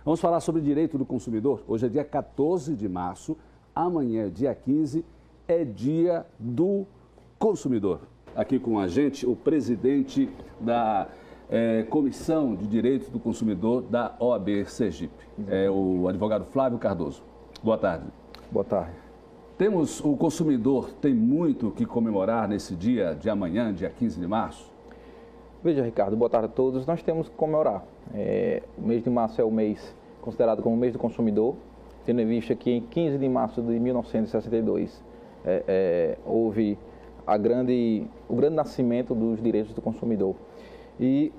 Vamos falar sobre direito do consumidor. Hoje é dia 14 de março, amanhã, dia 15, é dia do consumidor. Aqui com a gente, o presidente da Comissão de Direitos do Consumidor da OAB Sergipe, o advogado Flávio Cardoso. Boa tarde. Boa tarde. O consumidor tem muito o que comemorar nesse dia de amanhã, dia 15 de março? Veja, Ricardo, boa tarde a todos. Nós temos que comemorar. O mês de março é o mês considerado como o mês do consumidor, tendo em vista que em 15 de março de 1962 houve o grande nascimento dos direitos do consumidor. E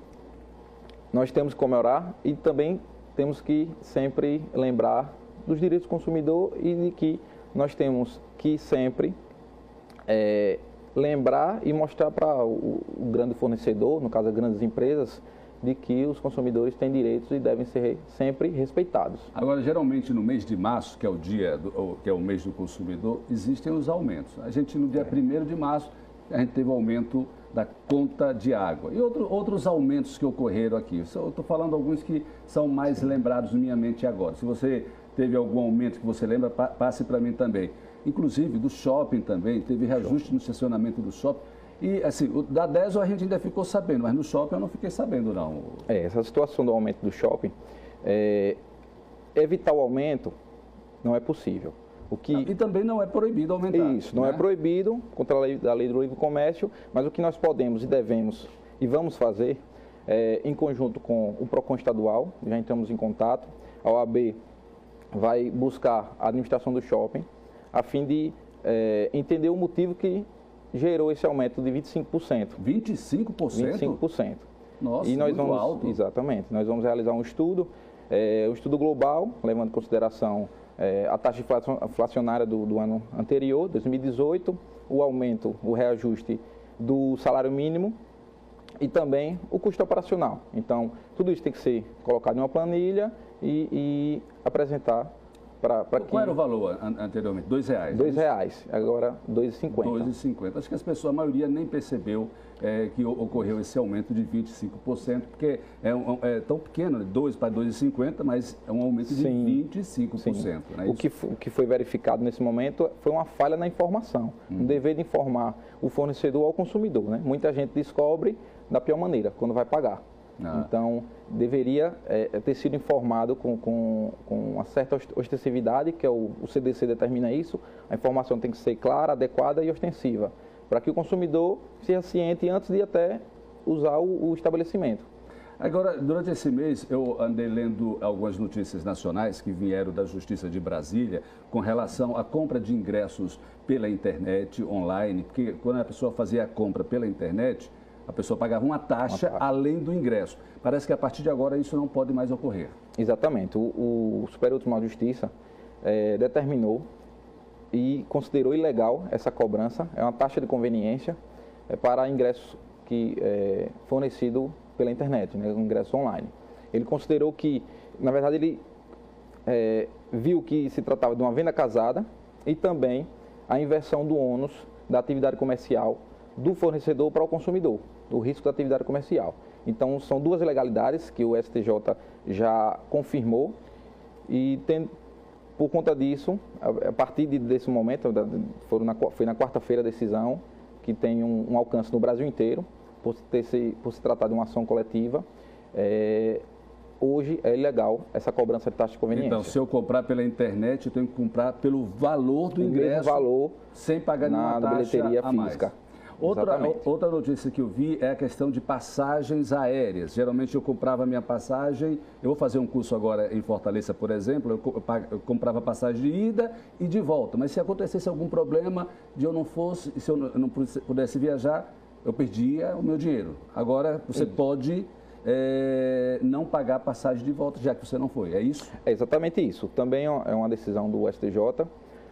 nós temos que comemorar e também temos que sempre lembrar dos direitos do consumidor e de que nós temos que sempre lembrar e mostrar para o grande fornecedor, no caso as grandes empresas, de que os consumidores têm direitos e devem ser sempre respeitados. Agora, geralmente no mês de março, que é o mês do consumidor, existem os aumentos. A gente no dia 1º de março, a gente teve o aumento da conta de água e outros aumentos que ocorreram aqui. Eu estou falando alguns que são mais lembrados na minha mente agora. Se você teve algum aumento que você lembra, passe para mim também. Inclusive do shopping também, teve reajuste no estacionamento do shopping. E assim, da DESO a gente ainda ficou sabendo, mas no shopping eu não fiquei sabendo não. Essa situação do aumento do shopping, evitar o aumento não é possível. E também não é proibido aumentar. Isso, não é proibido, contra a lei do livre comércio, mas o que nós podemos e devemos e vamos fazer, em conjunto com o PROCON estadual, já entramos em contato, a OAB vai buscar a administração do shopping, a fim de entender o motivo que gerou esse aumento de 25%. 25%? 25%. Nossa, e nós muito alto. Exatamente. Nós vamos realizar um estudo global, levando em consideração a taxa inflacionária do ano anterior, 2018, o aumento, o reajuste do salário mínimo e também o custo operacional. Então, tudo isso tem que ser colocado em uma planilha e apresentar para que... Qual era o valor anteriormente? R$2? R$2, agora R$2,50. R$2,50. Acho que a maioria nem percebeu que ocorreu esse aumento de 25%, porque é tão pequeno, 2 para R$2,50, mas é um aumento de 25%. Não é isso? O que foi verificado nesse momento foi uma falha na informação, um dever de informar o fornecedor ao consumidor, né? Muita gente descobre da pior maneira, quando vai pagar. Então, deveria ter sido informado com uma certa ostensividade, que o CDC determina isso. A informação tem que ser clara, adequada e ostensiva, para que o consumidor seja ciente antes de até usar o estabelecimento. Agora, durante esse mês, eu andei lendo algumas notícias nacionais que vieram da Justiça de Brasília com relação à compra de ingressos pela internet, online, porque quando a pessoa fazia a compra pela internet, a pessoa pagava uma taxa além do ingresso. Parece que a partir de agora isso não pode mais ocorrer. Exatamente. O Superior Tribunal de Justiça determinou e considerou ilegal essa cobrança. É uma taxa de conveniência para ingressos fornecido pela internet, né, um ingresso online. Ele considerou que, na verdade, ele viu que se tratava de uma venda casada e também a inversão do ônus da atividade comercial do fornecedor para o consumidor, do risco da atividade comercial. Então, são duas ilegalidades que o STJ já confirmou e, por conta disso, a partir desse momento, foi na quarta-feira a decisão, que tem um alcance no Brasil inteiro, por se tratar de uma ação coletiva, hoje é ilegal essa cobrança de taxa de conveniência. Então, se eu comprar pela internet, eu tenho que comprar pelo valor do ingresso, valor sem pagar nenhuma taxa bilheteria a mais. física. Outra notícia que eu vi é a questão de passagens aéreas. Geralmente eu comprava minha passagem, eu vou fazer um curso agora em Fortaleza, por exemplo, eu comprava passagem de ida e de volta. Mas se acontecesse algum problema de eu não fosse, se eu não pudesse viajar, eu perdia o meu dinheiro. Agora você pode não pagar a passagem de volta, já que você não foi, é isso? É exatamente isso. Também é uma decisão do STJ.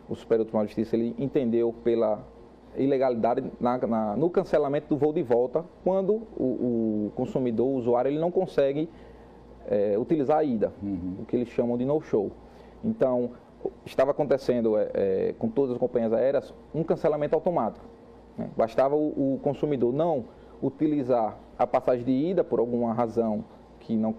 O Superior Tribunal de Justiça ele entendeu pela ilegalidade no cancelamento do voo de volta, quando o consumidor, o usuário, ele não consegue utilizar a ida, o que eles chamam de no-show. Então, estava acontecendo com todas as companhias aéreas um cancelamento automático. Né? Bastava o consumidor não utilizar a passagem de ida por alguma razão que não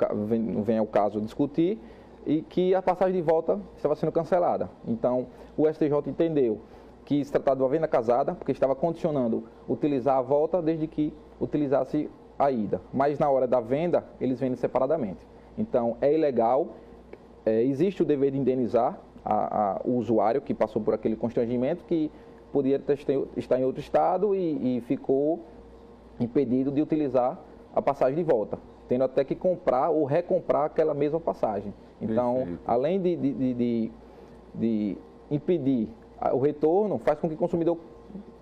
vem ao caso discutir, e que a passagem de volta estava sendo cancelada. Então, o STJ entendeu que se tratava de uma venda casada, porque estava condicionando utilizar a volta desde que utilizasse a ida. Mas na hora da venda, eles vendem separadamente. Então, é ilegal, existe o dever de indenizar o usuário que passou por aquele constrangimento, que podia estar em outro estado e ficou impedido de utilizar a passagem de volta, tendo até que comprar ou recomprar aquela mesma passagem. Então, perfeito, além de impedir o retorno, faz com que o consumidor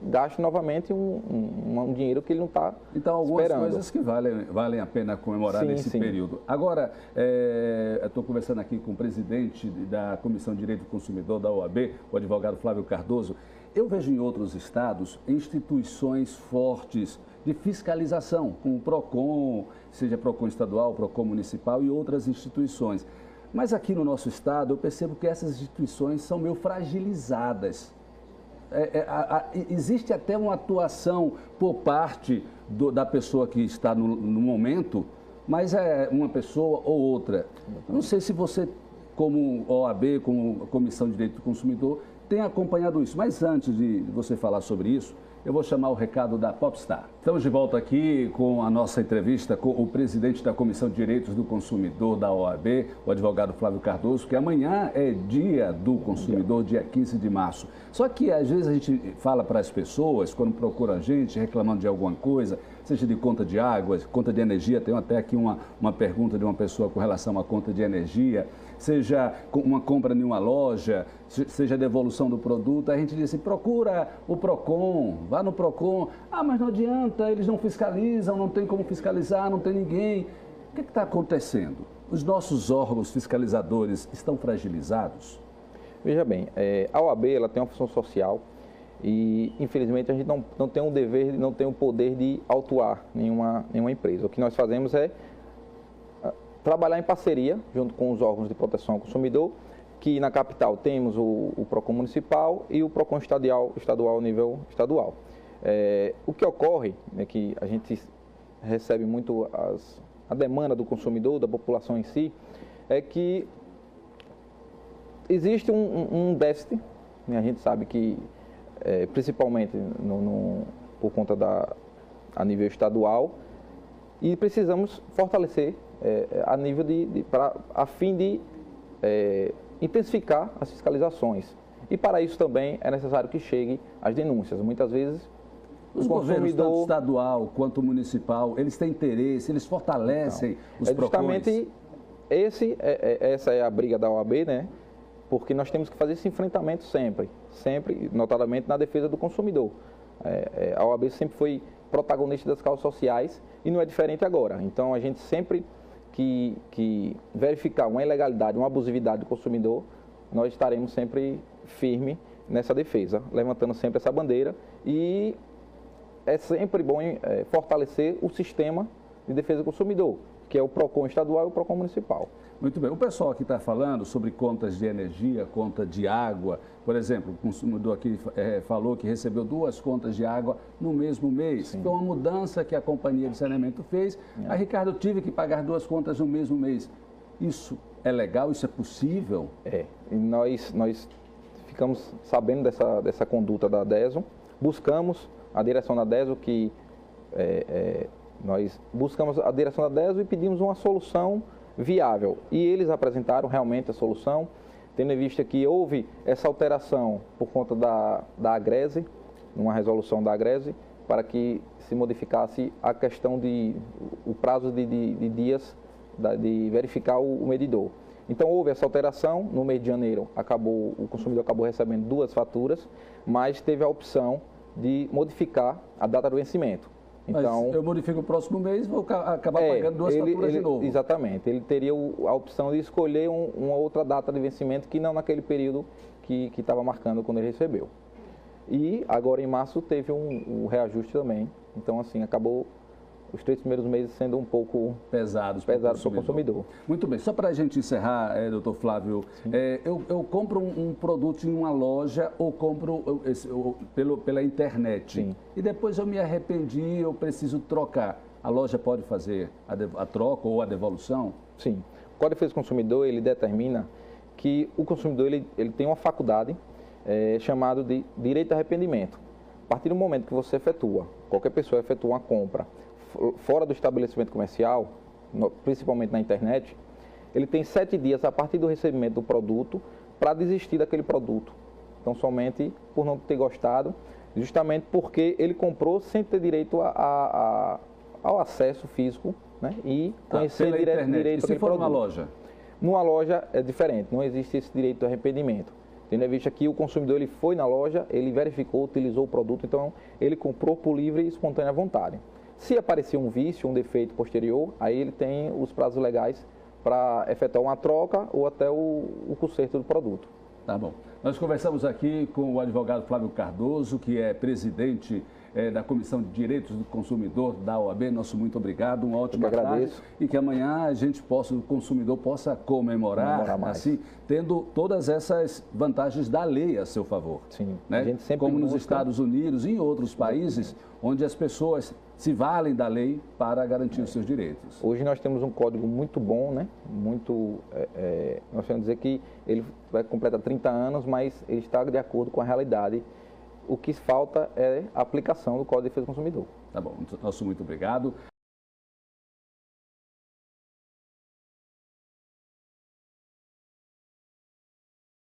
gaste novamente um dinheiro que ele não está esperando. Então, algumas coisas que valem a pena comemorar nesse período. Agora, eu estou conversando aqui com o presidente da Comissão de Direito do Consumidor da OAB, o advogado Flávio Cardoso. Eu vejo em outros estados instituições fortes de fiscalização, como o PROCON, seja PROCON estadual, PROCON municipal e outras instituições. Mas aqui no nosso estado eu percebo que essas instituições são meio fragilizadas. Existe até uma atuação por parte da pessoa que está no momento, mas é uma pessoa ou outra. Não sei se você, como OAB, como Comissão de Direito do Consumidor, tem acompanhado isso. Mas antes de você falar sobre isso, eu vou chamar o recado da Popstar. Estamos de volta aqui com a nossa entrevista com o presidente da Comissão de Direitos do Consumidor da OAB, o advogado Flávio Cardoso, que amanhã é dia do consumidor, dia 15 de março. Só que às vezes a gente fala para as pessoas, quando procuram a gente, reclamando de alguma coisa, seja de conta de água, conta de energia, tem até aqui uma pergunta de uma pessoa com relação à conta de energia, seja uma compra em uma loja, seja devolução do produto, a gente diz assim, procura o PROCON, vá no PROCON. Ah, mas não adianta, eles não fiscalizam, não tem como fiscalizar, não tem ninguém. O que está acontecendo? Os nossos órgãos fiscalizadores estão fragilizados? Veja bem, a OAB ela tem uma função social e, infelizmente, a gente não tem um dever, não tem o poder de autuar nenhuma empresa. O que nós fazemos é trabalhar em parceria, junto com os órgãos de proteção ao consumidor, que na capital temos o PROCON municipal e o PROCON estadual ao nível estadual. O que ocorre é que a gente recebe muito a demanda do consumidor, da população em si, é que existe um déficit, né? A gente sabe que, principalmente por conta a nível estadual, e precisamos fortalecer a nível a fim de intensificar as fiscalizações. E para isso também é necessário que chegue as denúncias. Muitas vezes os governos, tanto estadual quanto municipal, eles têm interesse, eles fortalecem os PROCONs. Justamente essa é a briga da OAB, né? Porque nós temos que fazer esse enfrentamento sempre, notadamente na defesa do consumidor. A OAB sempre foi protagonista das causas sociais e não é diferente agora. Então, a gente sempre que verificar uma ilegalidade, uma abusividade do consumidor, nós estaremos sempre firmes nessa defesa, levantando sempre essa bandeira. E é sempre bom fortalecer o sistema de defesa do consumidor, que é o PROCON estadual e o PROCON municipal. Muito bem. O pessoal aqui está falando sobre contas de energia, conta de água. Por exemplo, o consumidor aqui falou que recebeu 2 contas de água no mesmo mês. Sim. Foi uma mudança que a companhia de saneamento fez. A Ricardo tive que pagar 2 contas no mesmo mês. Isso é legal? Isso é possível? E nós ficamos sabendo dessa conduta da DESO. Buscamos a direção da DESO nós buscamos a direção da DESO e pedimos uma solução viável. E eles apresentaram realmente a solução, tendo em vista que houve essa alteração por conta da Agrese, uma resolução da Agrese, para que se modificasse a questão o prazo de dias de verificar o medidor. Então houve essa alteração, no mês de janeiro o consumidor acabou recebendo 2 faturas, mas teve a opção de modificar a data do vencimento. Então, mas eu modifico o próximo mês e vou acabar pagando 2 faturas de novo. Exatamente. Ele teria a opção de escolher uma outra data de vencimento que não naquele período que estava marcando quando ele recebeu. E agora em março teve um reajuste também. Então, assim, acabou os 3 primeiros meses sendo um pouco pesados para o consumidor. Muito bem. Só para a gente encerrar, doutor Flávio, eu compro um produto em uma loja ou compro pela internet. Sim. E depois eu me arrependi, eu preciso trocar. A loja pode fazer a troca ou a devolução? Sim. O Código de Defesa do Consumidor, ele determina que o consumidor ele tem uma faculdade chamada de direito de arrependimento. A partir do momento que você efetua, qualquer pessoa efetua uma compra fora do estabelecimento comercial, principalmente na internet, ele tem 7 dias a partir do recebimento do produto para desistir daquele produto. Então, somente por não ter gostado, justamente porque ele comprou sem ter direito ao acesso físico, né? E conhecer direito e se for numa loja? Numa loja é diferente, não existe esse direito de arrependimento. Tendo em vista que o consumidor ele foi na loja, ele verificou, utilizou o produto, então ele comprou por livre e espontânea vontade. Se aparecer um vício, um defeito posterior, aí ele tem os prazos legais para efetuar uma troca ou até o conserto do produto. Tá bom. Nós conversamos aqui com o advogado Flávio Cardoso, que é presidente da Comissão de Direitos do Consumidor da OAB. Nosso muito obrigado, uma ótima tarde. E que amanhã o consumidor possa comemorar assim, tendo todas essas vantagens da lei a seu favor. Sim. Né? A gente sempre como nos Estados Unidos e em outros países, onde as pessoas se valem da lei para garantir os seus direitos. Hoje nós temos um código muito bom, né? Nós vamos dizer que ele vai completar 30 anos, mas ele está de acordo com a realidade. O que falta é a aplicação do Código de Defesa do Consumidor. Tá bom, nosso muito obrigado.